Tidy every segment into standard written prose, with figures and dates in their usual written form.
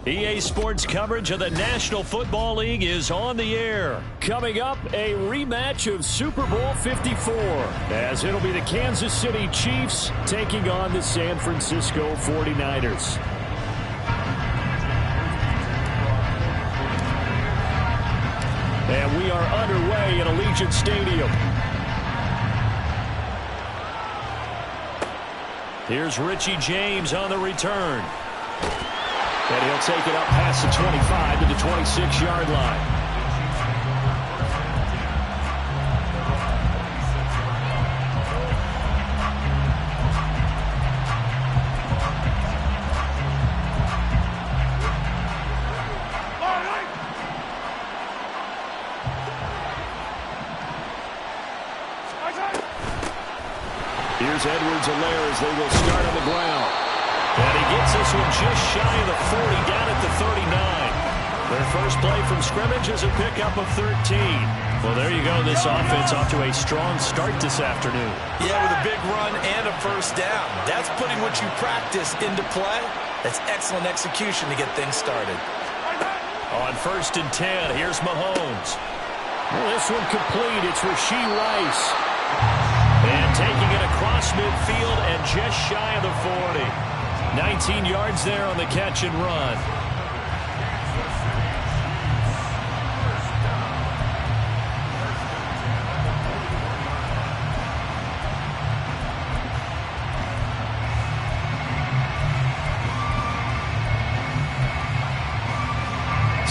EA Sports coverage of the National Football League is on the air. Coming up, a rematch of Super Bowl 54, as it'll be the Kansas City Chiefs taking on the San Francisco 49ers. And we are underway at Allegiant Stadium. Here's Richie James on the return. And he'll take it up past the 25 to the 26-yard line. Here's Edwards-Helaire as they will start on the ground. And he gets this one just shy of the 40, down at the 39. Their first play from scrimmage is a pickup of 13. Well, there you go. This offense off to a strong start this afternoon. Yeah, with a big run and a first down. That's putting what you practice into play. That's excellent execution to get things started. On 1st and 10, here's Mahomes. Well, this one complete. It's Rashee Rice. And taking it across midfield and just shy of the 40. 19 yards there on the catch and run.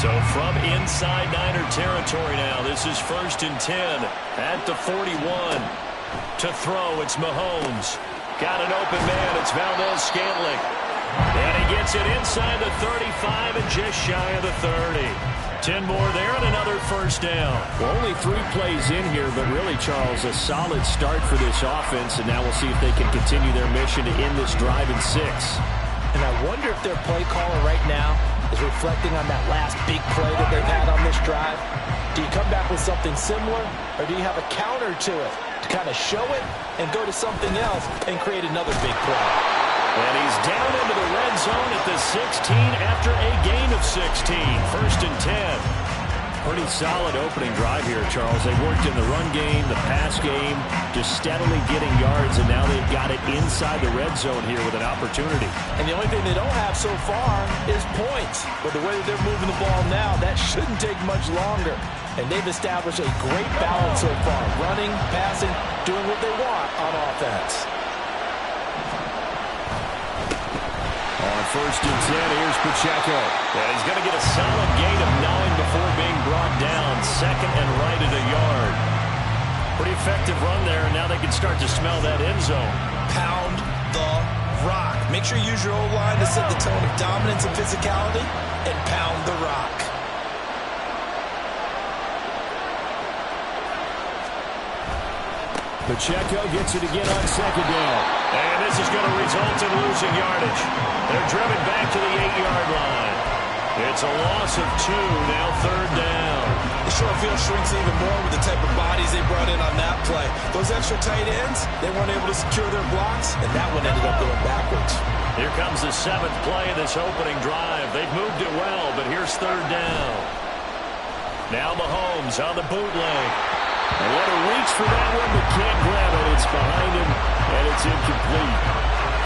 So from inside Niner territory now, this is 1st and 10 at the 41. To throw, it's Mahomes. Got an open man, it's Valdez-Scantling. And he gets it inside the 35 and just shy of the 30. 10 more there and another first down. Well, only 3 plays in here, but really, Charles, a solid start for this offense. And now we'll see if they can continue their mission to end this drive in 6. And I wonder if their play caller right now is reflecting on that last big play that they've had on this drive. Do you come back with something similar, or do you have a counter to it to kind of show it and go to something else and create another big play? And he's down into the red zone at the 16 after a gain of 16. 1st and 10. Pretty solid opening drive here, Charles. They worked in the run game, the pass game, just steadily getting yards, and now they've got it inside the red zone here with an opportunity. And the only thing they don't have so far is points. But the way that they're moving the ball now, that shouldn't take much longer. And they've established a great balance so far. Running, passing, doing what they want on offense. On 1st and 10, here's Pacheco. And he's going to get a solid gain of 9 before being brought down. 2nd and right at a yard. Pretty effective run there, and now they can start to smell that end zone. Pound the rock. Make sure you use your O-line to set the tone of dominance and physicality, and pound the rock. Pacheco gets it again on 2nd down. And this is going to result in losing yardage. They're driven back to the 8-yard line. It's a loss of 2, now 3rd down. The short field shrinks even more with the type of bodies they brought in on that play. Those extra tight ends, they weren't able to secure their blocks, and that one ended up going backwards. Here comes the 7th play of this opening drive. They've moved it well, but here's 3rd down. Now Mahomes on the bootleg. And what a reach for that one, but can't grab it. It's behind him, and it's incomplete.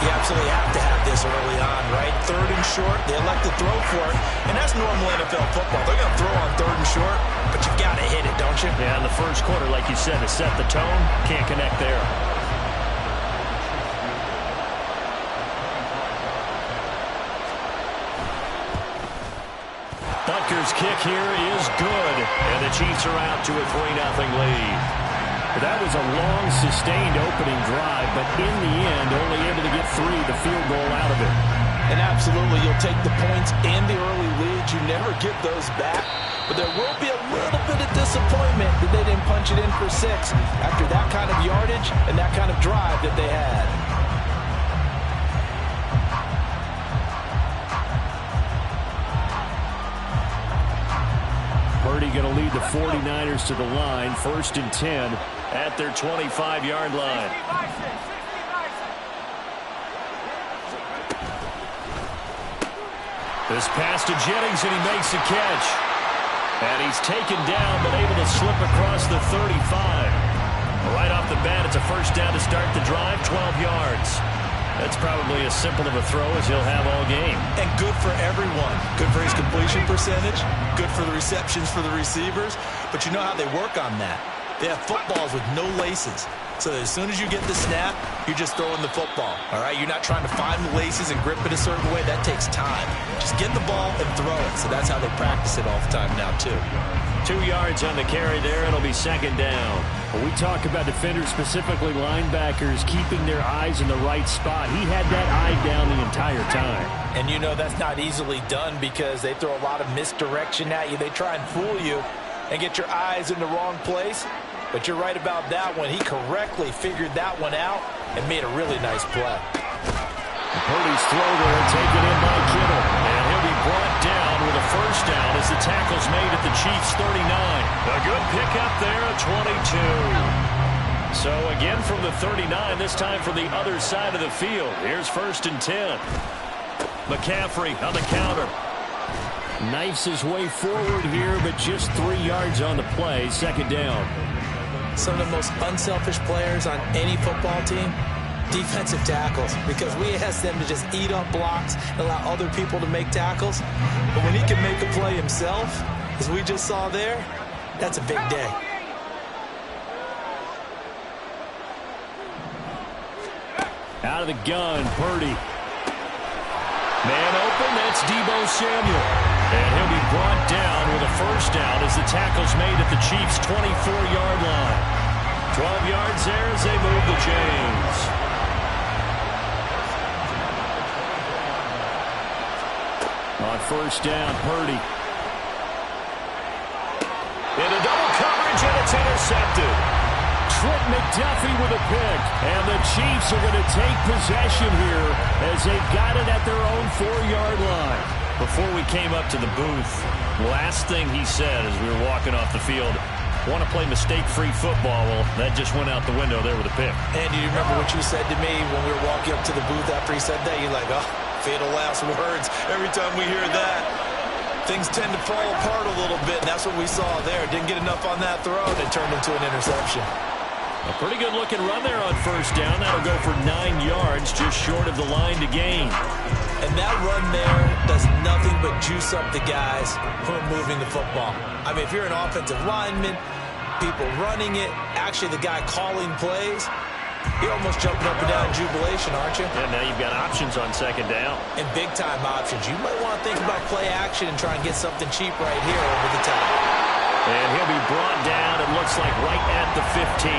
You absolutely have to have this early on, right? 3rd and short, they elect to throw for it, and that's normal NFL football. They're going to throw on 3rd and short, but you got to hit it, don't you? Yeah, in the first quarter, like you said, to set the tone, can't connect there. Butker's kick here is good, and the Chiefs are out to a 3-0 lead. That was a long, sustained opening drive, but in the end, only able to get 3, the field goal out of it. And absolutely, you'll take the points and the early leads. You never get those back. But there will be a little bit of disappointment that they didn't punch it in for 6 after that kind of yardage and that kind of drive that they had. Purdy going to lead the 49ers to the line. 1st and 10 at their 25-yard line. The This pass to Jennings, and he makes the catch. And he's taken down, but able to slip across the 35. Right off the bat, it's a first down to start the drive, 12 yards. That's probably as simple of a throw as he'll have all game. And good for everyone. Good for his completion percentage. Good for the receptions for the receivers. But you know how they work on that. They have footballs with no laces. So as soon as you get the snap, you're just throwing the football. All right? You're not trying to find the laces and grip it a certain way. That takes time. Just get the ball and throw it. So that's how they practice it all the time now, too. 2 yards on the carry there. It'll be second down. When we talk about defenders, specifically linebackers, keeping their eyes in the right spot, he had that eye down the entire time. And you know that's not easily done because they throw a lot of misdirection at you. They try and fool you and get your eyes in the wrong place. But you're right about that one. He correctly figured that one out and made a really nice play. Purdy's throw there, taken in by Kittle. And he'll be brought down with a first down as the tackle's made at the Chiefs' 39. A good pickup there at 22. So again from the 39, this time from the other side of the field. Here's 1st and 10. McCaffrey on the counter. Knifes his way forward here, but just 3 yards on the play. Second down. Some of the most unselfish players on any football team, defensive tackles, because we ask them to just eat up blocks and allow other people to make tackles. But when he can make a play himself, as we just saw there, that's a big day. Out of the gun, Purdy. Man open, that's Deebo Samuel. And he'll be brought down with a first down as the tackle's made at the Chiefs' 24-yard line. 12 yards there as they move the chains. On first down, Purdy. Into double coverage, and it's intercepted. Trent McDuffie with a pick. And the Chiefs are going to take possession here as they've got it at their own 4-yard line. Before we came up to the booth, last thing he said as we were walking off the field, want to play mistake-free football. Well, that just went out the window there with a pick. And do you remember what you said to me when we were walking up to the booth after he said that? You're like, oh, fatal last words. Every time we hear that, things tend to fall apart a little bit, and that's what we saw there. Didn't get enough on that throw, and it turned into an interception. A pretty good-looking run there on first down. That'll go for 9 yards, just short of the line to gain. And that run there does nothing but juice up the guys who are moving the football. I mean, if you're an offensive lineman, people running it, actually the guy calling plays, you're almost jumping up and down in jubilation, aren't you? And now you've got options on second down. And big-time options. You might want to think about play action and try and get something cheap right here over the top. And he'll be brought down, it looks like, right at the 15.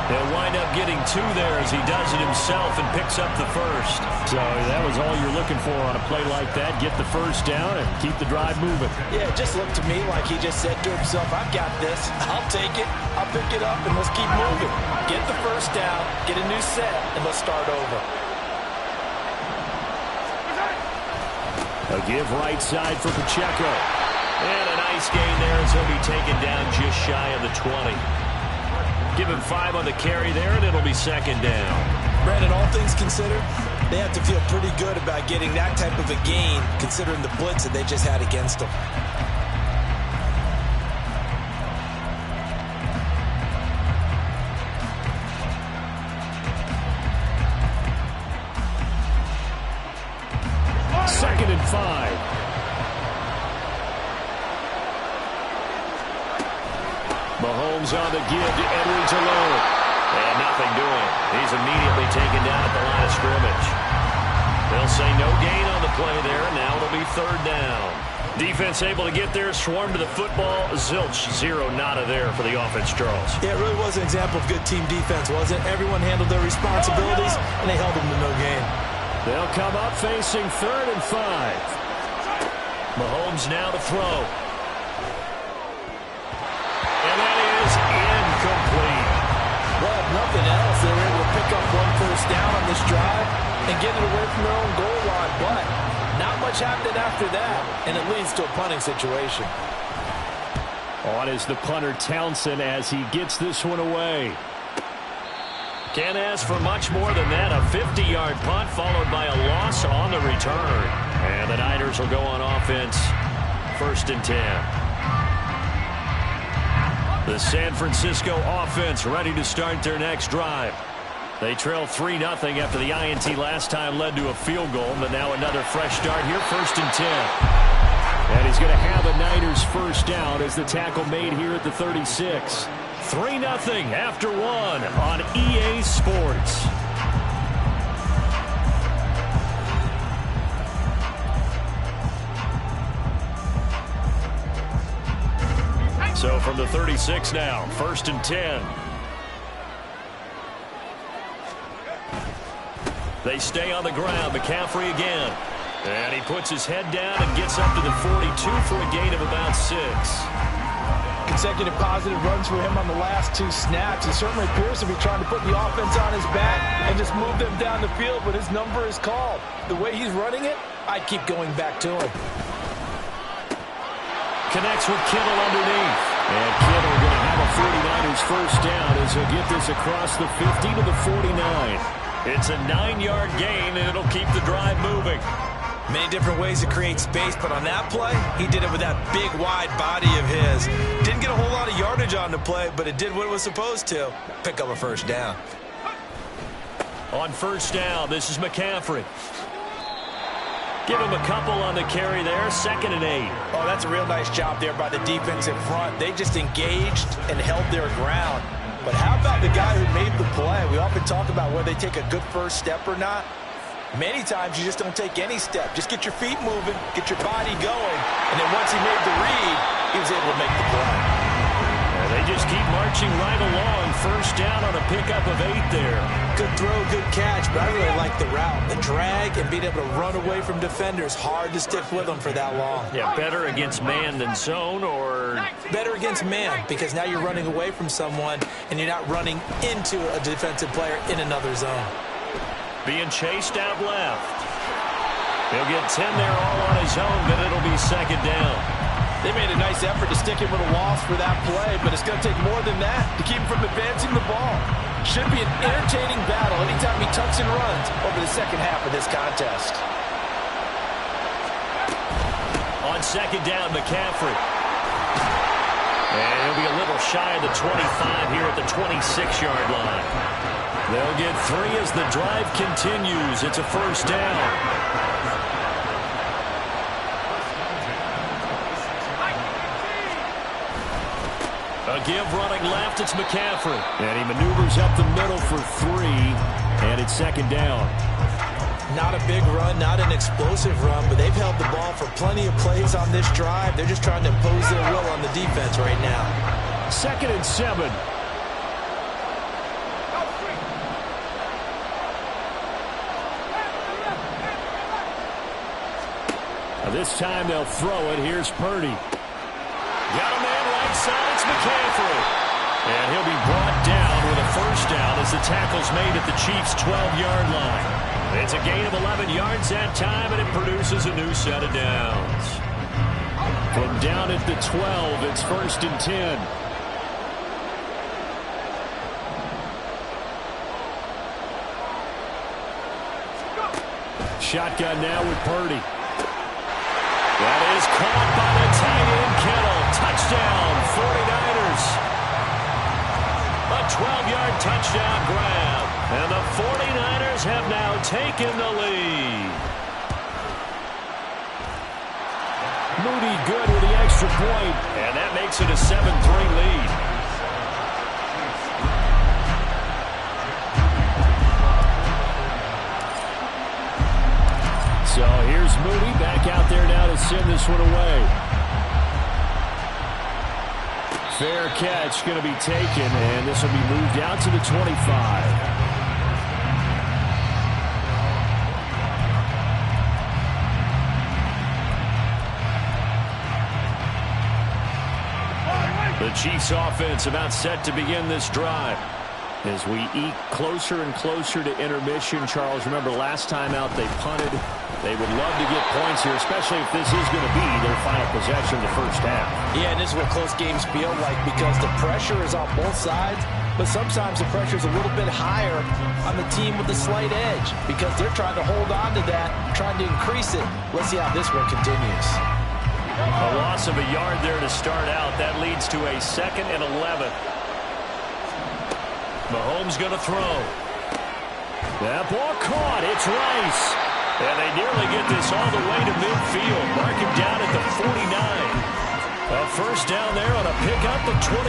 He'll wind up getting 2 there as he does it himself and picks up the first. So that was all you're looking for on a play like that. Get the first down and keep the drive moving. Yeah, it just looked to me like he just said to himself, I've got this. I'll take it. I'll pick it up, and let's keep moving. Get the first down, get a new set, and let's start over. A give right side for Pacheco. And a nice gain there as he'll be taken down just shy of the 20. Give him 5 on the carry there, and it'll be second down. Brandon, all things considered, they have to feel pretty good about getting that type of a gain, considering the blitz that they just had against them. Second and 5. Mahomes on the give to Edwards alone. And nothing doing. He's immediately taken down at the line of scrimmage. They'll say no gain on the play there. Now it'll be third down. Defense able to get there, swarm to the football. Zilch, 0, nada there for the offense, Charles. Yeah, it really was an example of good team defense, wasn't it? Everyone handled their responsibilities, and they held them to no gain. They'll come up facing third and 5. Mahomes now to throw. And that is incomplete. Well, if nothing else, they were able to pick up 1 first down on this drive and get it away from their own goal line. But not much happened after that, and it leads to a punting situation. On is the punter Townsend as he gets this one away. Can't ask for much more than that. A 50-yard punt followed by a loss on the return. And the Niners will go on offense. 1st and 10. The San Francisco offense ready to start their next drive. They trail 3-0 after the INT last time led to a field goal, but now another fresh start here, 1st and 10. And he's going to have a Niners first down as the tackle made here at the 36. 3-0 after 1 on EA Sports. So from the 36 now, 1st and 10. They stay on the ground. McCaffrey again. And he puts his head down and gets up to the 42 for a gain of about 6. Consecutive positive runs for him on the last 2 snaps. He certainly appears to be trying to put the offense on his back and just move them down the field, but his number is called. The way he's running it, I'd keep going back to him. Connects with Kittle underneath. And Kittle going to have a 49ers first down as he'll get this across the 50 to the 49. It's a 9-yard gain, and it'll keep the drive moving. Many different ways to create space, but on that play, he did it with that big, wide body of his. Didn't get a whole lot of yardage on the play, but it did what it was supposed to. Pick up a first down. On first down, this is McCaffrey. Give him a couple on the carry there, 2nd and 8. Oh, that's a real nice job there by the defensive front. They just engaged and held their ground. But how about the guy who made the play? We often talk about whether they take a good first step or not. Many times you just don't take any step. Just get your feet moving, get your body going, and then once he made the read, he was able to make the play. And they just keep marching right along. First down on a pickup of 8 there. Good throw, good catch, but I really like the route. The drag and being able to run away from defenders. Hard to stick with them for that long. Yeah, better against man than zone, or? Better against man, because now you're running away from someone and you're not running into a defensive player in another zone. Being chased out left. He'll get 10 there all on his own, but it'll be 2nd down. They made a nice effort to stick him with a loss for that play, but it's going to take more than that to keep him from advancing the ball. Should be an entertaining battle anytime he tucks and runs over the second half of this contest. On 2nd down, McCaffrey. And he'll be a little shy of the 25 here at the 26-yard line. They'll get 3 as the drive continues. It's a first down. A give running left, it's McCaffrey. And he maneuvers up the middle for 3, and it's 2nd down. Not a big run, not an explosive run, but they've held the ball for plenty of plays on this drive. They're just trying to impose their will on the defense right now. 2nd and 7. This time they'll throw it. Here's Purdy. Got a man right side. It's McCaffrey. And he'll be brought down with a first down as the tackle's made at the Chiefs' 12-yard line. It's a gain of 11 yards that time, and it produces a new set of downs. From down at the 12, it's 1st and 10. Shotgun now with Purdy. That is caught by the tight end, Kittle. Touchdown, 49ers. A 12-yard touchdown grab. And the 49ers have now taken the lead. Moody good with the extra point. And that makes it a 7-3 lead. So here's Moody back out there now to send this one away. Fair catch going to be taken, and this will be moved out to the 25. The Chiefs offense about set to begin this drive. As we eke closer and closer to intermission, Charles, remember last time out they punted. They would love to get points here, especially if this is going to be their final possession of the first half. Yeah, and this is what close games feel like because the pressure is on both sides. but sometimes the pressure is a little bit higher on the team with the slight edge because they're trying to hold on to that, trying to increase it. Let's see how this one continues. A loss of a yard there to start out. That leads to a 2nd and 11. Mahomes going to throw. That ball caught. It's Rice. And they nearly get this all the way to midfield. Mark him down at the 49. A first down there on a pickup of 25.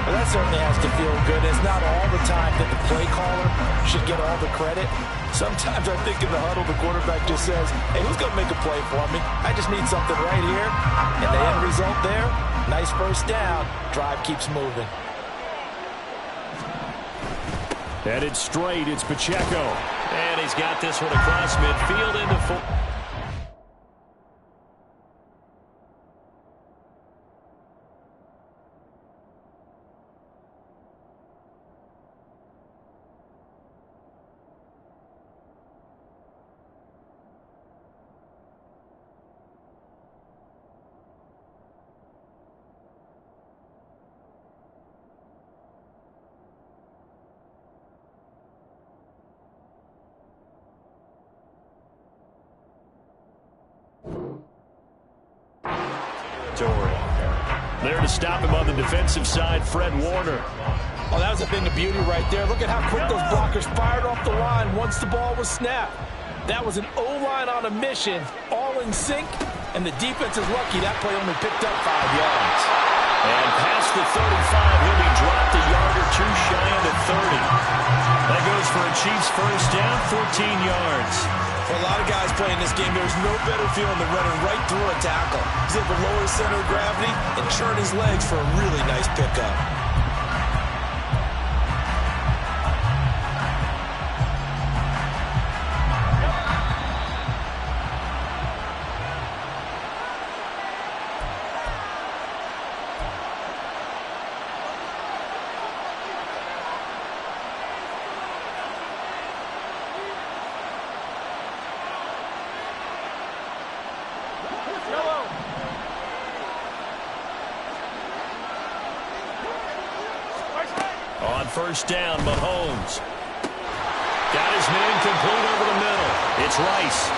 Well, that certainly has to feel good. It's not all the time that the play caller should get all the credit. Sometimes I think in the huddle, the quarterback just says, hey, who's going to make a play for me? I just need something right here. And the end result there, nice first down. Drive keeps moving. Headed straight, it's Pacheco. And he's got this one across midfield into 4. There to stop him on the defensive side, Fred Warner. Oh, that was a thing of beauty right there. Look at how quick those blockers fired off the line once the ball was snapped. That was an O-line on a mission, all in sync, and the defense is lucky that play only picked up 5 yards. And past the 35, he'll be dropped a yard or two shy of the 30. That goes for a Chiefs first down, 14 yards. For a lot of guys playing this game, there's no better feeling than running right through a tackle. He's able to lower his center of gravity and churn his legs for a really nice pickup. On first down, Mahomes. Got his man complete over the middle. It's Rice.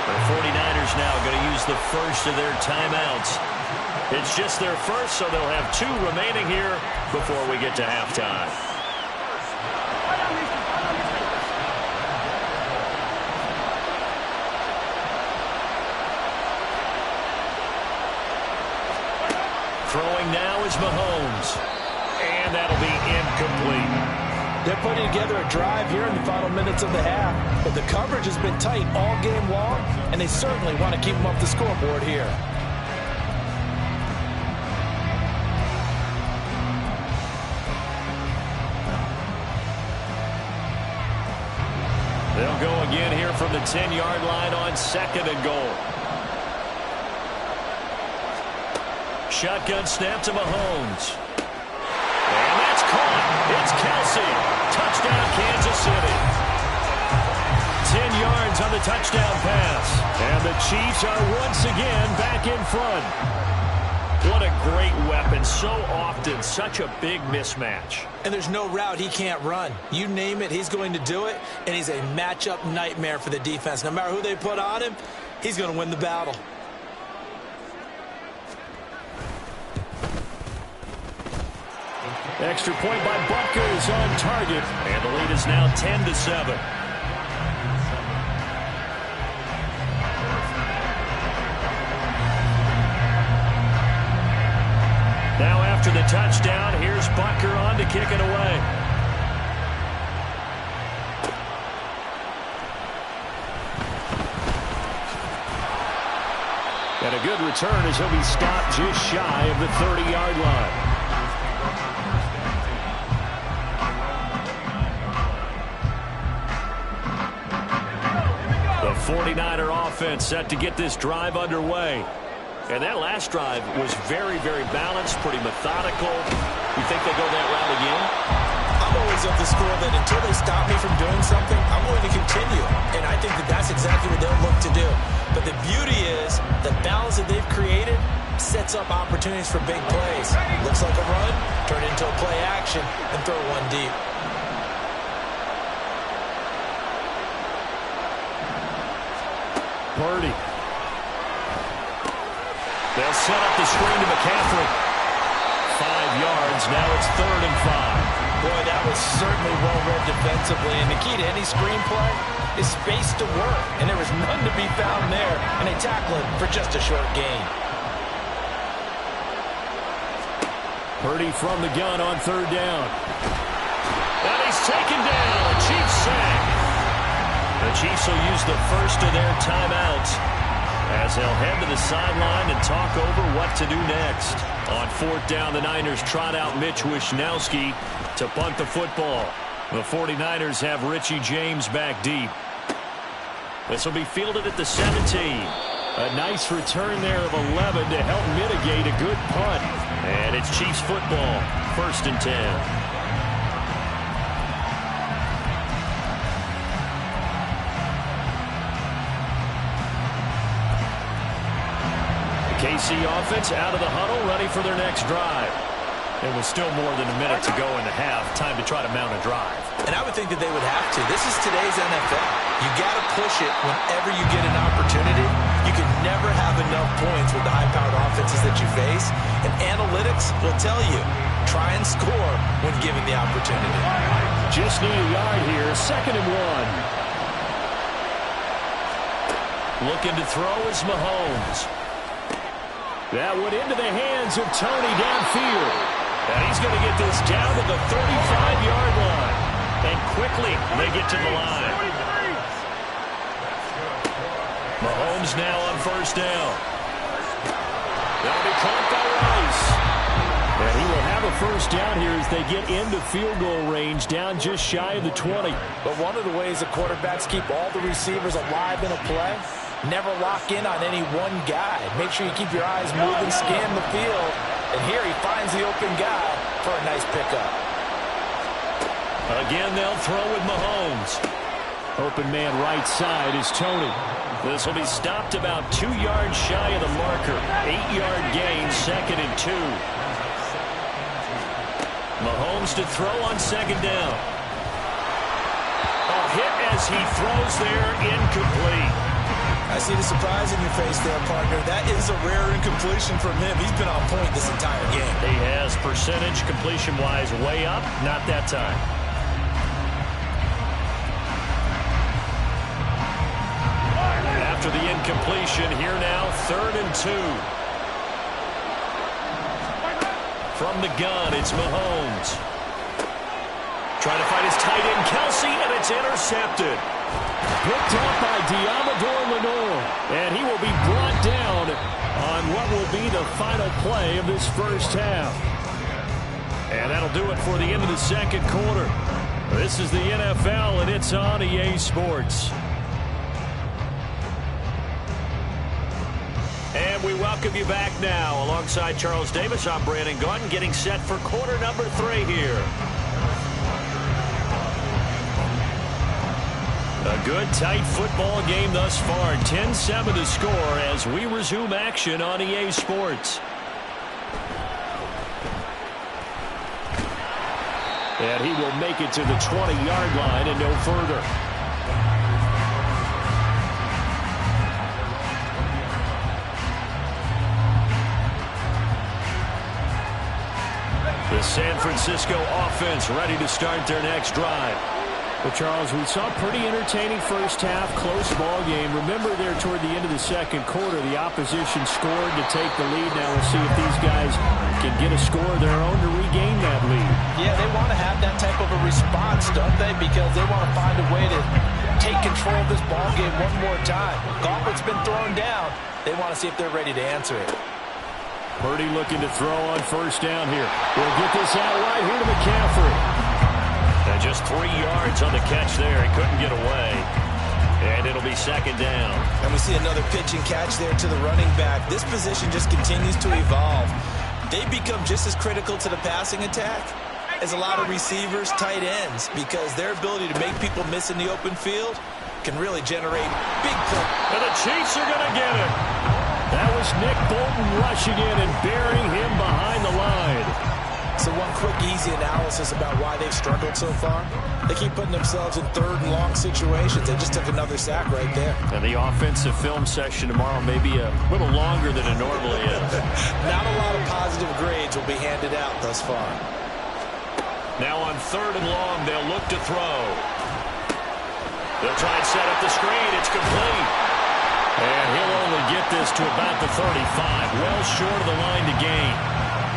The 49ers now going to use the first of their timeouts. It's just their first, so they'll have 2 remaining here before we get to halftime. Throwing now is Mahomes. And that'll be incomplete. They're putting together a drive here in the final minutes of the half, but the coverage has been tight all game long, and they certainly want to keep them off the scoreboard here. They'll go again here from the 10-yard line on 2nd and goal. Shotgun snap to Mahomes. And that's caught. It's Kelsey. Touchdown, Kansas City. 10 yards on the touchdown pass. And the Chiefs are once again back in front. What a great weapon. So often, such a big mismatch. And there's no route he can't run. You name it, he's going to do it. And he's a matchup nightmare for the defense. No matter who they put on him, he's going to win the battle. Extra point by Butker is on target. And the lead is now 10-7. Now after the touchdown, here's Butker on to kick it away. And a good return as he'll be stopped just shy of the 30-yard line. The 49er offense set to get this drive underway. And that last drive was very, very balanced, pretty methodical. You think they'll go that route again? I'm always of the school that until they stop me from doing something, I'm going to continue. And I think that that's exactly what they'll look to do. But the beauty is the balance that they've created sets up opportunities for big plays. Looks like a run, turn into a play action, and throw one deep. Purdy. They'll set up the screen to McCaffrey. 5 yards. Now it's 3rd and 5. Boy, that was certainly well-read defensively. And the key to any screenplay is space to work. And there was none to be found there. And they tackle it for just a short gain. Purdy from the gun on 3rd down. And he's taken down. Chiefs sack. The Chiefs will use the first of their timeouts as they'll head to the sideline and talk over what to do next. On 4th down, the Niners trot out Mitch Wishnowsky to punt the football. The 49ers have Richie James back deep. This will be fielded at the 17. A nice return there of 11 to help mitigate a good punt. And it's Chiefs football, 1st and 10. KC offense out of the huddle, ready for their next drive. It was still more than a minute to go in the half. Time to try to mount a drive. And I would think that they would have to. This is today's NFL. You got to push it whenever you get an opportunity. You can never have enough points with the high-powered offenses that you face. And analytics will tell you, try and score when given the opportunity. Just need a yard here, 2nd and 1. Looking to throw is Mahomes. That went into the hands of Tony downfield. And he's going to get this down to the 35-yard line. And quickly, they get to the line. Mahomes now on 1st down. That'll be caught by Rice. And he will have a 1st down here as they get into field goal range, down just shy of the 20. But one of the ways that quarterbacks keep all the receivers alive in a play, never lock in on any one guy. Make sure you keep your eyes moving, scan the field. And here he finds the open guy for a nice pickup. Again, they'll throw with Mahomes. Open man right side is Tony. This will be stopped about 2 yards shy of the marker. 8-yard gain, 2nd and 2. Mahomes to throw on 2nd down. A hit as he throws there, incomplete. I see the surprise in your face there, partner. That is a rare incompletion from him. He's been on point this entire game. He has percentage completion-wise way up. Not that time. After the incompletion, here now, 3rd and 2. From the gun, it's Mahomes. Trying to find his tight end, Kelsey, and it's intercepted. Picked up by Diamador Lenore, and he will be brought down on what will be the final play of this 1st half. And that'll do it for the end of the 2nd quarter. This is the NFL, and it's on EA Sports. And we welcome you back now. Alongside Charles Davis, I'm Brandon Gaudin, getting set for quarter number 3 here. A good, tight football game thus far. 10-7 to score as we resume action on EA Sports. And he will make it to the 20-yard line and no further. The San Francisco offense ready to start their next drive. Well, Charles, we saw a pretty entertaining 1st half, close ball game. Remember there toward the end of the 2nd quarter, the opposition scored to take the lead. Now we'll see if these guys can get a score of their own to regain that lead. Yeah, they want to have that type of a response, don't they? Because they want to find a way to take control of this ball game one more time. Gauntlet's been thrown down. They want to see if they're ready to answer it. Purdy looking to throw on 1st down here. We'll get this out right here to McCaffrey. And just 3 yards on the catch there. He couldn't get away. And it'll be 2nd down. And we see another pitch and catch there to the running back. This position just continues to evolve. They become just as critical to the passing attack as a lot of receivers, tight ends, because their ability to make people miss in the open field can really generate big plays. And the Chiefs are going to get it. That was Nick Bolton rushing in and burying him behind the line. So one quick, easy analysis about why they've struggled so far. They keep putting themselves in third and long situations. They just took another sack right there. And the offensive film session tomorrow may be a little longer than it normally is. Not a lot of positive grades will be handed out thus far. Now on third and long, they'll look to throw. They'll try and set up the screen. It's complete. And he'll only get this to about the 35. Well short of the line to gain.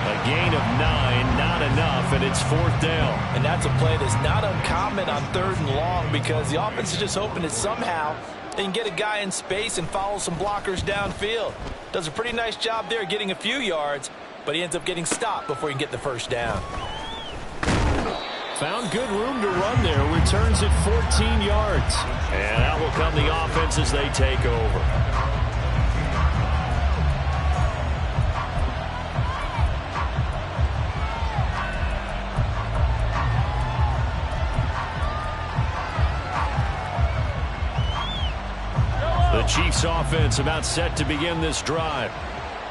A gain of 9, not enough, and it's fourth down. And that's a play that's not uncommon on third and long because the offense is just hoping that somehow they can get a guy in space and follow some blockers downfield. Does a pretty nice job there getting a few yards, but he ends up getting stopped before he can get the first down. Found good room to run there. Returns at 14 yards. And out will come the offense as they take over. The Chiefs offense about set to begin this drive.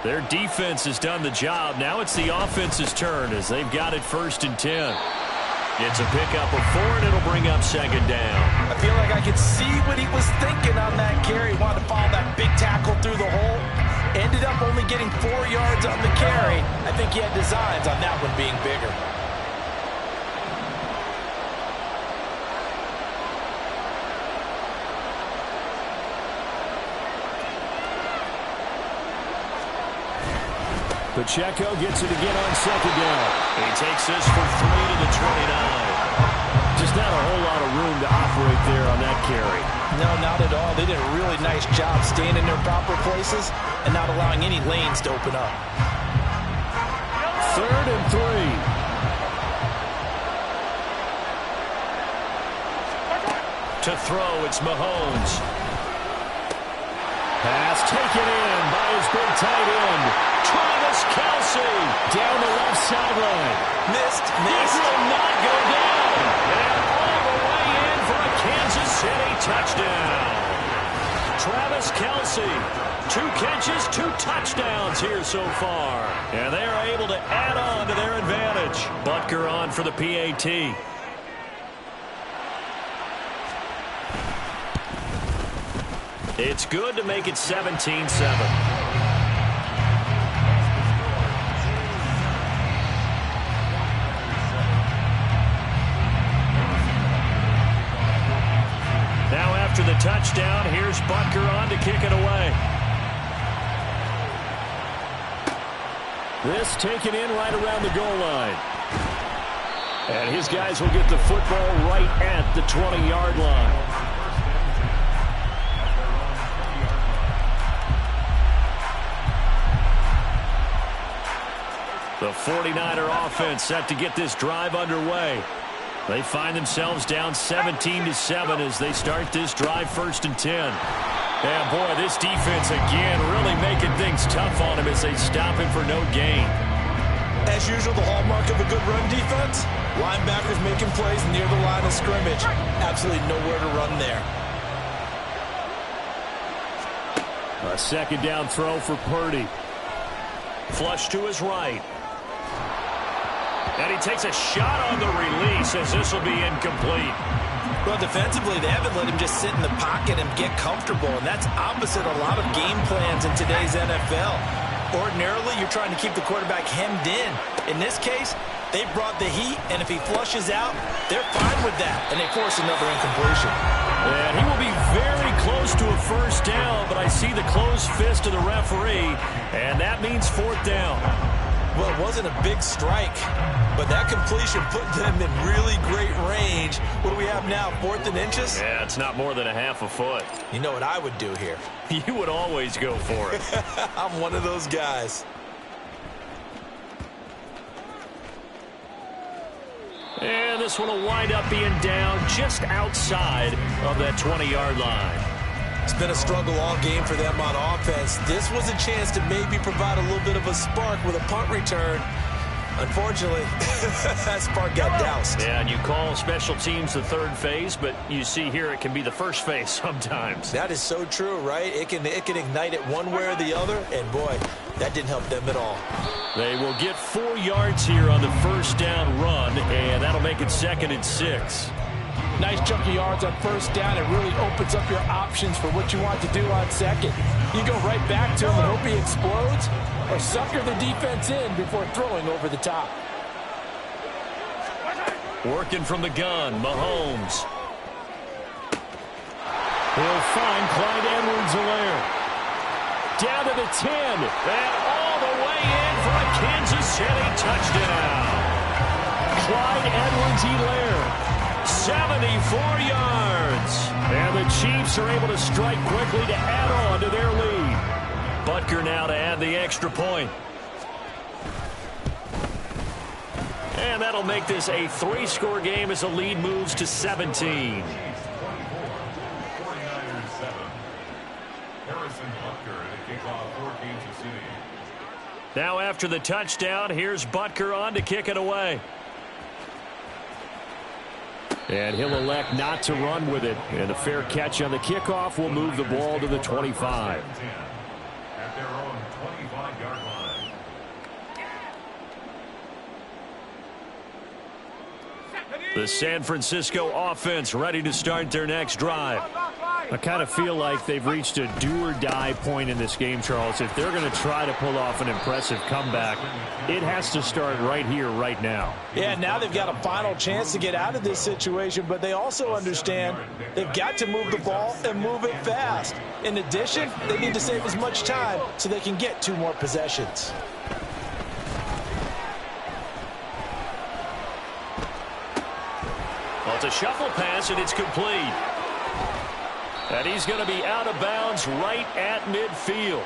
Their defense has done the job. Now it's the offense's turn as they've got it 1st and 10. It's a pickup of 4, and it'll bring up 2nd down. I feel like I could see what he was thinking on that carry. He wanted to follow that big tackle through the hole. Ended up only getting 4 yards on the carry. I think he had designs on that one being bigger. Pacheco gets it again on 2nd down. He takes this for 3 to the 29. Just not a whole lot of room to operate there on that carry. No, not at all. They did a really nice job staying in their proper places and not allowing any lanes to open up. 3rd and 3. To throw, it's Mahomes. Pass taken in by his big tight end. Travis Kelce Down the left sideline. Missed. This will not go down. And all the way in for a Kansas City touchdown. Travis Kelce, 2 catches, 2 touchdowns here so far. And they are able to add on to their advantage. Butker on for the PAT. It's good to make it 17-7. Now after the touchdown, here's Butker on to kick it away. This taken in right around the goal line. And his guys will get the football right at the 20-yard line. The 49er offense set to get this drive underway. They find themselves down 17-7 as they start this drive 1st and 10. And boy, this defense again really making things tough on him as they stop him for no gain. As usual, the hallmark of a good run defense, linebackers making plays near the line of scrimmage. Absolutely nowhere to run there. A 2nd down throw for Purdy. Flush to his right. And he takes a shot on the release as this will be incomplete. Well, defensively, they haven't let him just sit in the pocket and get comfortable, and that's opposite a lot of game plans in today's NFL. Ordinarily, you're trying to keep the quarterback hemmed in. In this case, they brought the heat, and if he flushes out, they're fine with that, and they force another incompletion. And he will be very close to a 1st down, but I see the closed fist of the referee, and that means 4th down. Well, it wasn't a big strike, but that completion put them in really great range. What do we have now, 4th and inches? Yeah, it's not more than a half a foot. You know what I would do here? You would always go for it. I'm one of those guys. And this one will wind up being down just outside of that 20-yard line. It's been a struggle all game for them on offense. This was a chance to maybe provide a little bit of a spark with a punt return. Unfortunately, that spark got doused. Yeah, and you call special teams the third phase, but you see here it can be the first phase sometimes. That is so true, right? It can ignite it one way or the other, and boy, that didn't help them at all. They will get 4 yards here on the first down run, and that'll make it 2nd and 6. Nice chunk of yards on first down. It really opens up your options for what you want to do on second. You go right back to him and hope he explodes, or sucker the defense in before throwing over the top. Working from the gun, Mahomes. He'll find Clyde Edwards-Helaire. Down to the 10, and all the way in for a Kansas City touchdown. Clyde Edwards-Helaire, 74 yards. And the Chiefs are able to strike quickly to add on to their lead. Butker now to add the extra point. And that'll make this a 3-score game as the lead moves to 17. Now after the touchdown, here's Butker on to kick it away. And he'll elect not to run with it. And a fair catch on the kickoff will move the ball to the 25. At their own 25-yard line. The San Francisco offense ready to start their next drive. I kind of feel like they've reached a do-or-die point in this game, Charles. If they're going to try to pull off an impressive comeback, it has to start right here, right now. Yeah, now they've got a final chance to get out of this situation, but they also understand they've got to move the ball and move it fast. In addition, they need to save as much time so they can get 2 more possessions. Well, it's a shuffle pass, and it's complete. And he's going to be out of bounds right at midfield.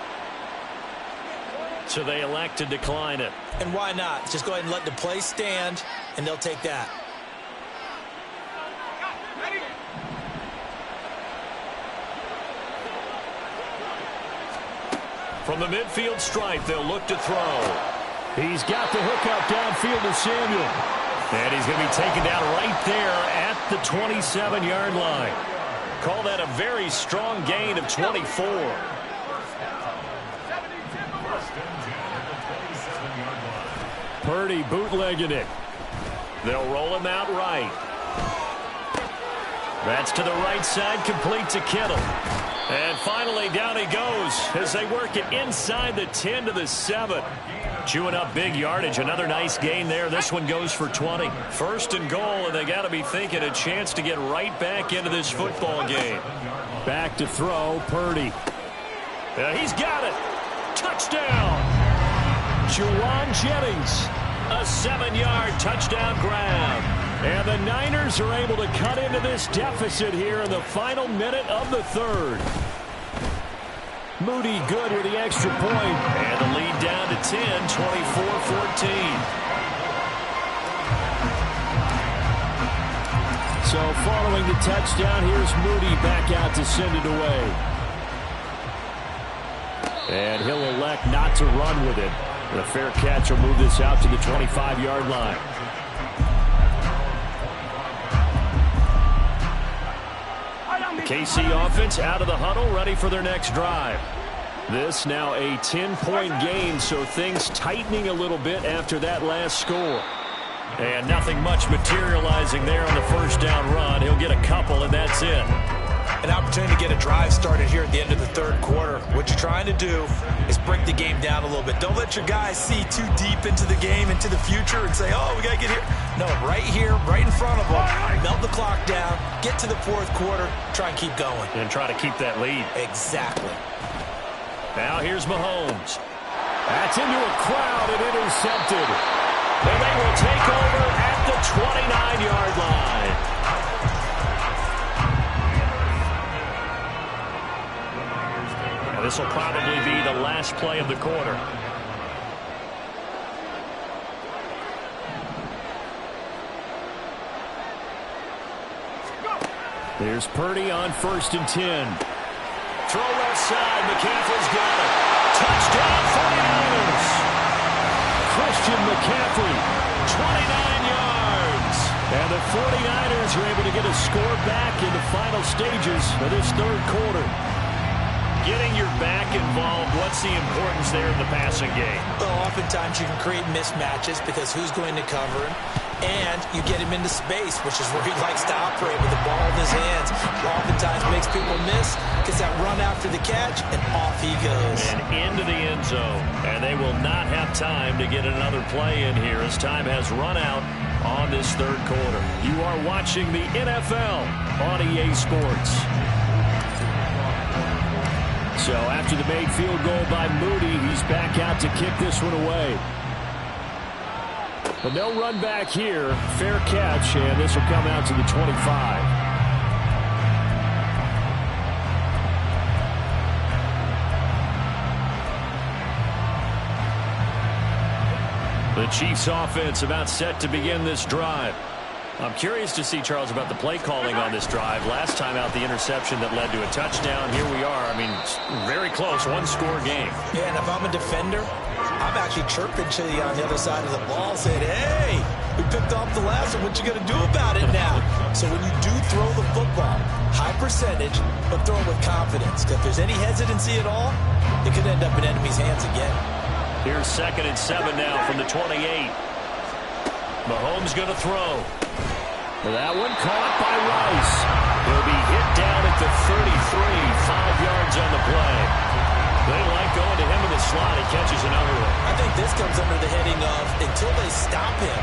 So they elect to decline it. And why not? Just go ahead and let the play stand, and they'll take that. From the midfield stripe, they'll look to throw. He's got the hook up downfield to Samuel. And he's going to be taken down right there at the 27-yard line. Call that a very strong gain of 24. Purdy bootlegging it. They'll roll him out right. That's to the right side, complete to Kittle. And finally, down he goes as they work it inside the 10 to the 7. Chewing up big yardage. Another nice gain there. This one goes for 20. 1st and goal, and they got to be thinking a chance to get right back into this football game. Back to throw, Purdy. He's got it. Touchdown. Juwan Jennings. A 7-yard touchdown grab. And the Niners are able to cut into this deficit here in the final minute of the 3rd. Moody good with the extra point. And the lead down to 10, 24-14. So following the touchdown, here's Moody back out to send it away. And he'll elect not to run with it. And a fair catch will move this out to the 25-yard line. KC offense out of the huddle, ready for their next drive. This now a 10-point game, so things tightening a little bit after that last score. And nothing much materializing there on the first down run. He'll get a couple, and that's it. An opportunity to get a drive started here at the end of the 3rd quarter. What you're trying to do is break the game down a little bit. Don't let your guys see too deep into the game, into the future, and say, oh, we got to get here. No, right here, right in front of them, melt the clock down, get to the 4th quarter, try and keep going. And try to keep that lead. Exactly. Now here's Mahomes. That's into a crowd and intercepted. And they will take over at the 29-yard line. This will probably be the last play of the quarter. There's Purdy on 1st and 10. Throw left side. McCaffrey's got it. Touchdown 49ers. Christian McCaffrey, 29 yards. And the 49ers are able to get a score back in the final stages of this third quarter. Getting your back involved, what's the importance there in the passing game? Well, oftentimes you can create mismatches because who's going to cover him? And you get him into space, which is where he likes to operate with the ball in his hands. Oftentimes makes people miss, gets that run after the catch, and off he goes. And into the end zone. And they will not have time to get another play in here as time has run out on this third quarter. You are watching the NFL on EA Sports. So after the made field goal by Moody, he's back out to kick this one away. But no run back here. Fair catch, and this will come out to the 25. The Chiefs offense about set to begin this drive. I'm curious to see, Charles, about the play calling on this drive. Last time out, the interception that led to a touchdown. Here we are. I mean, very close, one-score game. Yeah, and if I'm a defender, I'm actually chirping to you on the other side of the ball, saying, hey, we picked off the last one. What you going to do about it now? So when you do throw the football, high percentage, but throw it with confidence. Because if there's any hesitancy at all, it could end up in enemy's hands again. Here's 2nd and 7 now from the 28. Mahomes going to throw. That one caught by Rice. He'll be hit down at the 33, 5 yards on the play. They like going to him in the slot. He catches another one. I think this comes under the heading of until they stop him,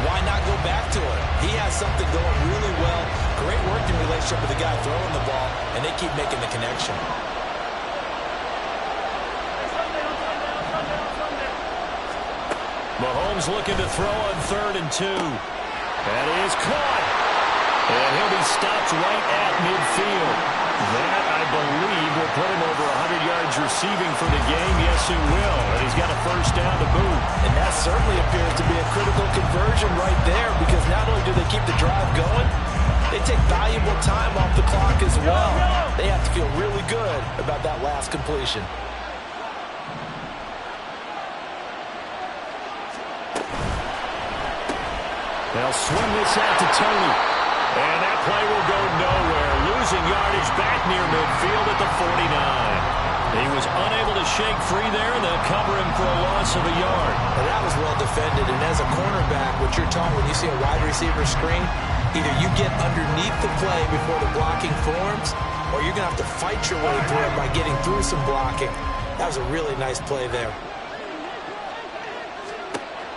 why not go back to it? He has something going really well. Great working relationship with the guy throwing the ball, and they keep making the connection. Mahomes looking to throw on 3rd and 2. That is caught. And he'll be stopped right at midfield. That, I believe, will put him over 100 yards receiving for the game. Yes, it will. And he's got a first down to boot. And that certainly appears to be a critical conversion right there, because not only do they keep the drive going, they take valuable time off the clock as well. They have to feel really good about that last completion. They'll swing this out to Tony. And that play will go nowhere. Losing yardage back near midfield at the 49. He was unable to shake free there, and they'll cover him for a loss of a yard. Well, that was well defended. And as a cornerback, what you're taught when you see a wide receiver screen, either you get underneath the play before the blocking forms, or you're going to have to fight your way through it by getting through some blocking. That was a really nice play there.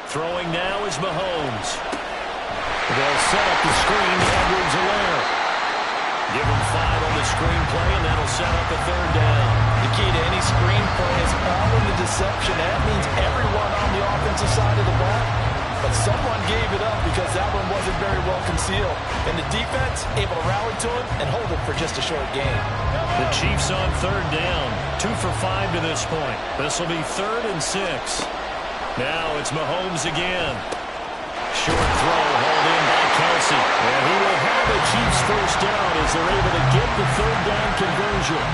Throwing now is Mahomes. They'll set up the screen to Edwards-Helaire. Give him 5 on the screen play, and that'll set up a 3rd down. The key to any screen play is all in the deception. That means everyone on the offensive side of the ball. But someone gave it up because that one wasn't very well concealed. And the defense able to rally to him and hold it for just a short gain. The Chiefs on 3rd down. 2 for 5 to this point. This will be 3rd and 6. Now it's Mahomes again. Short throw hauled in by Kelsey. And he will have the Chiefs first down as they're able to get the 3rd down conversion.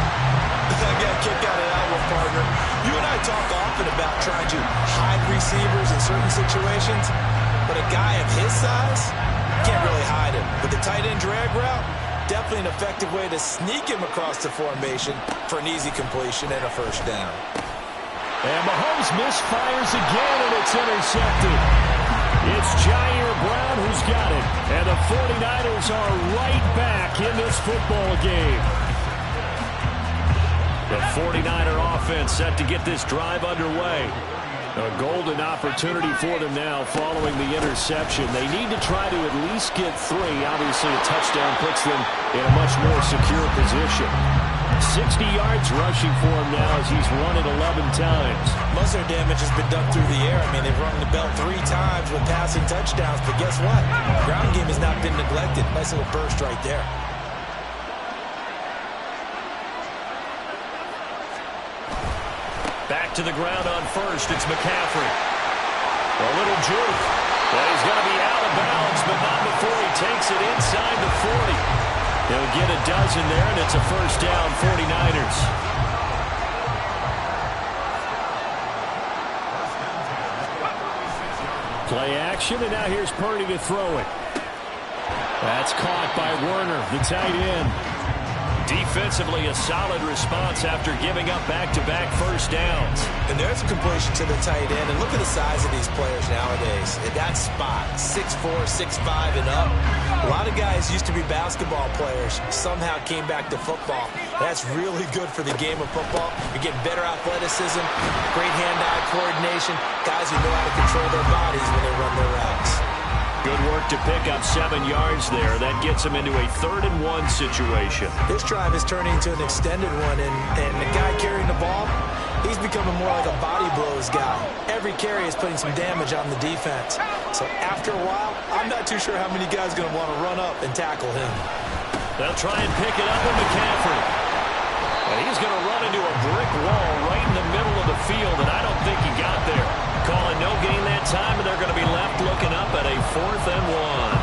I got a kick out of that one, partner. You and I talk often about trying to hide receivers in certain situations, but a guy of his size can't really hide him. But the tight end drag route, definitely an effective way to sneak him across the formation for an easy completion and a first down. And Mahomes misfires again, and it's intercepted. It's Jair Brown who's got it. And the 49ers are right back in this football game. The 49er offense set to get this drive underway. A golden opportunity for them now following the interception. They need to try to at least get 3. Obviously, a touchdown puts them in a much more secure position. 60 yards rushing for him now as he's run it 11 times. Most of their damage has been done through the air. I mean, they've rung the bell 3 times with passing touchdowns, but guess what? Ground game has not been neglected. Nice little burst right there. Back to the ground on 1st. It's McCaffrey. A little juke. Well, he's going to be out of bounds, but not before he takes it inside the 40. He'll get a dozen there, and it's a first down, 49ers. Play action, and now here's Purdy to throw it. That's caught by Werner, the tight end. Defensively, a solid response after giving up back-to-back first downs. And there's a completion to the tight end. And look at the size of these players nowadays. At that spot, 6'4", 6'5", and up. A lot of guys used to be basketball players, somehow came back to football. That's really good for the game of football. You're getting better athleticism, great hand-eye coordination, guys who know how to control their bodies when they run their routes. Good work to pick up 7 yards there. That gets them into a 3rd-and-1 situation. This drive is turning into an extended one, and the guy carrying the ball, he's becoming more like a body blows guy. Every carry is putting some damage on the defense. So after a while, I'm not too sure how many guys are going to want to run up and tackle him. They'll try and pick it up with McCaffrey. And he's going to run into a brick wall right in the middle of the field, and I don't think he got there. Calling no gain that time, and they're going to be left looking up at a 4th-and-1.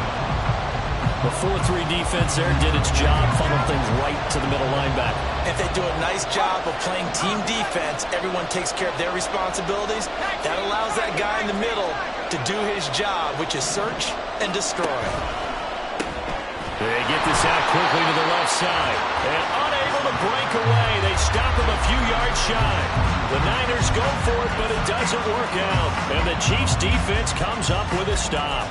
The 4-3 defense there did its job, funneled things right to the middle linebacker. If they do a nice job of playing team defense, everyone takes care of their responsibilities. That allows that guy in the middle to do his job, which is search and destroy. They get this out quickly to the left side. And unable to break away. They stop him a few yards shy. The Niners go for it, but it doesn't work out. And the Chiefs' defense comes up with a stop.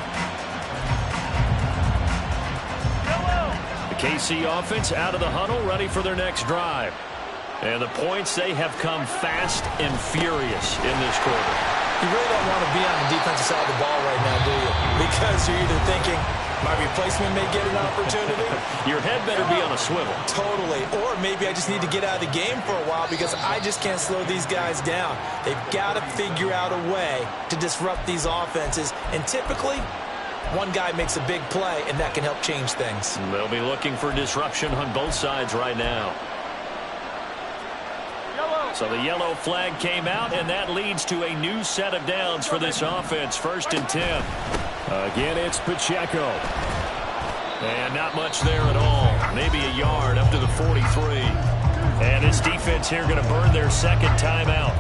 The KC offense out of the huddle, ready for their next drive. And the points, they have come fast and furious in this quarter. You really don't want to be on the defensive side of the ball right now, do you? Because you're either thinking, my replacement may get an opportunity. Your head better be on a swivel. Totally. Or maybe I just need to get out of the game for a while because I just can't slow these guys down. They've got to figure out a way to disrupt these offenses. And typically, one guy makes a big play, and that can help change things. They'll be looking for disruption on both sides right now. So the yellow flag came out, and that leads to a new set of downs for this offense. 1st and 10. Again, it's Pacheco. And not much there at all. Maybe a yard up to the 43. And this defense here going to burn their 2nd timeout.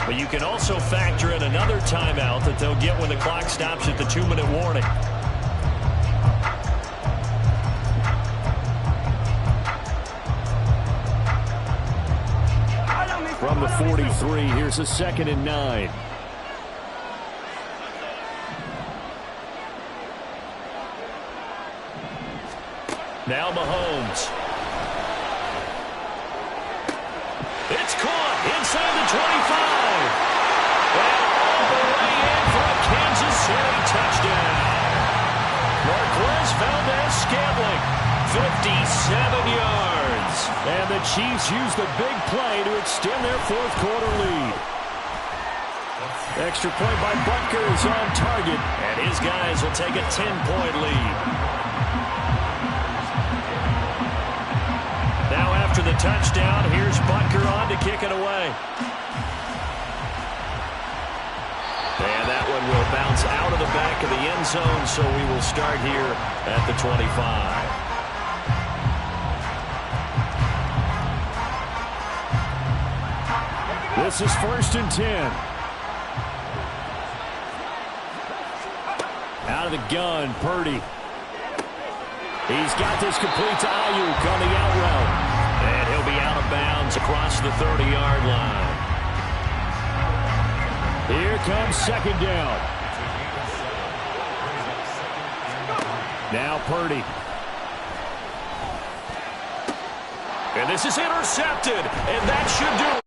But you can also factor in another timeout that they'll get when the clock stops at the 2-minute warning. From the 43, here's a 2nd and 9. Now Mahomes. It's caught inside the 25. And all the way in for a Kansas City touchdown. Marquez Valdez-Scantling, 57 yards. And the Chiefs use the big play to extend their 4th quarter lead. Extra point by Butker is on target. And his guys will take a 10-point lead. Now after the touchdown, here's Butker on to kick it away. And that one will bounce out of the back of the end zone, so we will start here at the 25. This is 1st and 10. Out of the gun, Purdy. He's got this complete to Ayuk on the out route. And he'll be out of bounds across the 30-yard line. Here comes 2nd down. Now Purdy. And this is intercepted. And that should do it.